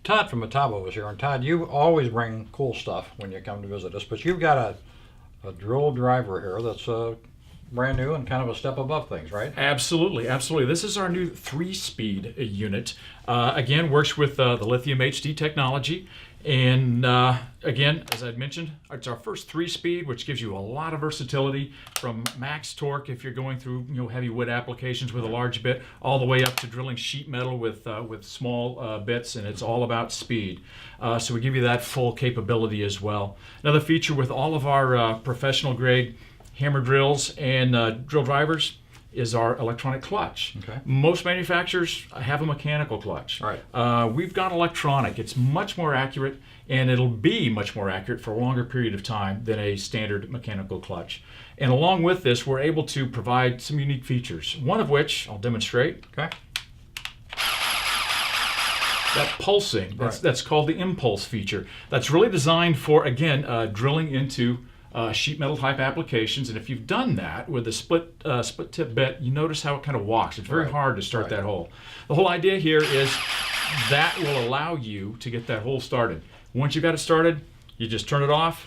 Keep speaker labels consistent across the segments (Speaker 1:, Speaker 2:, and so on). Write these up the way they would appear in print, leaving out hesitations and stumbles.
Speaker 1: Todd from Metabo is here, and Todd, you always bring cool stuff when you come to visit us, but you've got a drill driver here that's brand new and kind of a step above things, right?
Speaker 2: Absolutely, absolutely. This is our new 3-speed unit. Again, works with the lithium HD technology. And again, as I mentioned, it's our first 3-speed, which gives you a lot of versatility from max torque if you're going through heavy wood applications with a large bit, all the way up to drilling sheet metal with small bits, and it's all about speed. So we give you that full capability as well. Another feature with all of our professional grade hammer drills and drill drivers is our electronic clutch.
Speaker 1: Okay.
Speaker 2: Most manufacturers have a mechanical clutch.
Speaker 1: Right.
Speaker 2: We've gone electronic. It's much more accurate, and it'll be much more accurate for a longer period of time than a standard mechanical clutch. And along with this, we're able to provide some unique features, one of which I'll demonstrate.
Speaker 1: Okay.
Speaker 2: That pulsing, that's called the impulse feature. That's really designed for, again, drilling into sheet metal type applications, and if you've done that with a split tip bit, you notice how it kind of walks. It's very hard to start that hole. The whole idea here is that will allow you to get that hole started. Once you've got it started, you just turn it off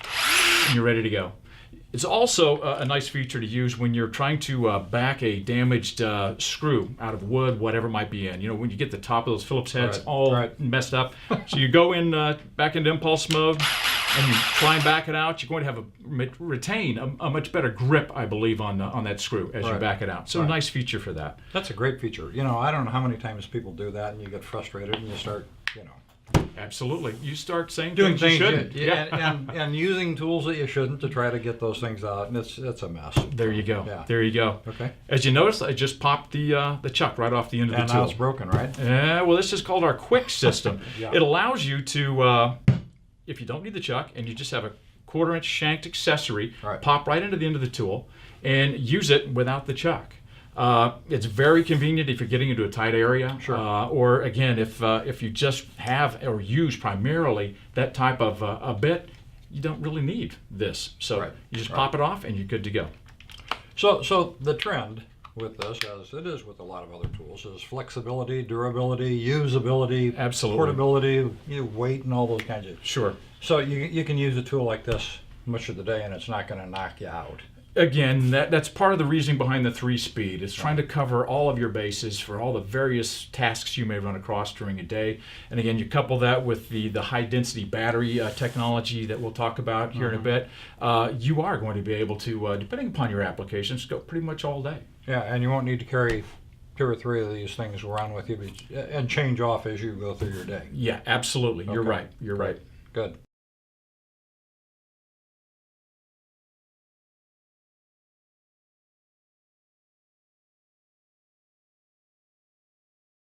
Speaker 2: and you're ready to go. It's also a nice feature to use when you're trying to back a damaged screw out of wood, whatever it might be in. When you get the top of those Phillips heads all messed up. So you go in back into impulse mode, and you try and back it out. You're going to have retain a much better grip, I believe, on that screw as you back it out. So a nice feature for that.
Speaker 1: That's a great feature. I don't know how many times people do that, and you get frustrated, and you start,
Speaker 2: Absolutely. You start saying
Speaker 1: doing things
Speaker 2: you shouldn't.
Speaker 1: and using tools that you shouldn't to try to get those things out, and it's a mess.
Speaker 2: There you go.
Speaker 1: Yeah.
Speaker 2: There you go.
Speaker 1: Okay.
Speaker 2: As you notice, I just popped the chuck right off the end of the tool.
Speaker 1: And now it's broken, right?
Speaker 2: Yeah. Well, this is called our quick system. It allows you to, if you don't need the chuck and you just have a 1/4-inch shanked accessory, pop right into the end of the tool and use it without the chuck. It's very convenient if you're getting into a tight area, or again, if you just have or use primarily that type of a bit, you don't really need this. So you just pop it off and you're good to go.
Speaker 1: So the trend with this, as it is with a lot of other tools, is flexibility, durability, usability, portability, weight, and all those kinds of.
Speaker 2: Sure.
Speaker 1: So you can use a tool like this much of the day, and it's not going to knock you out.
Speaker 2: Again, that's part of the reasoning behind the 3-speed. It's trying to cover all of your bases for all the various tasks you may run across during a day. And again, you couple that with the high-density battery technology that we'll talk about here in a bit, you are going to be able to, depending upon your applications, go pretty much all day.
Speaker 1: Yeah, and you won't need to carry 2 or 3 of these things around with you and change off as you go through your day.
Speaker 2: Yeah, absolutely. You're right. You're right.
Speaker 1: Good.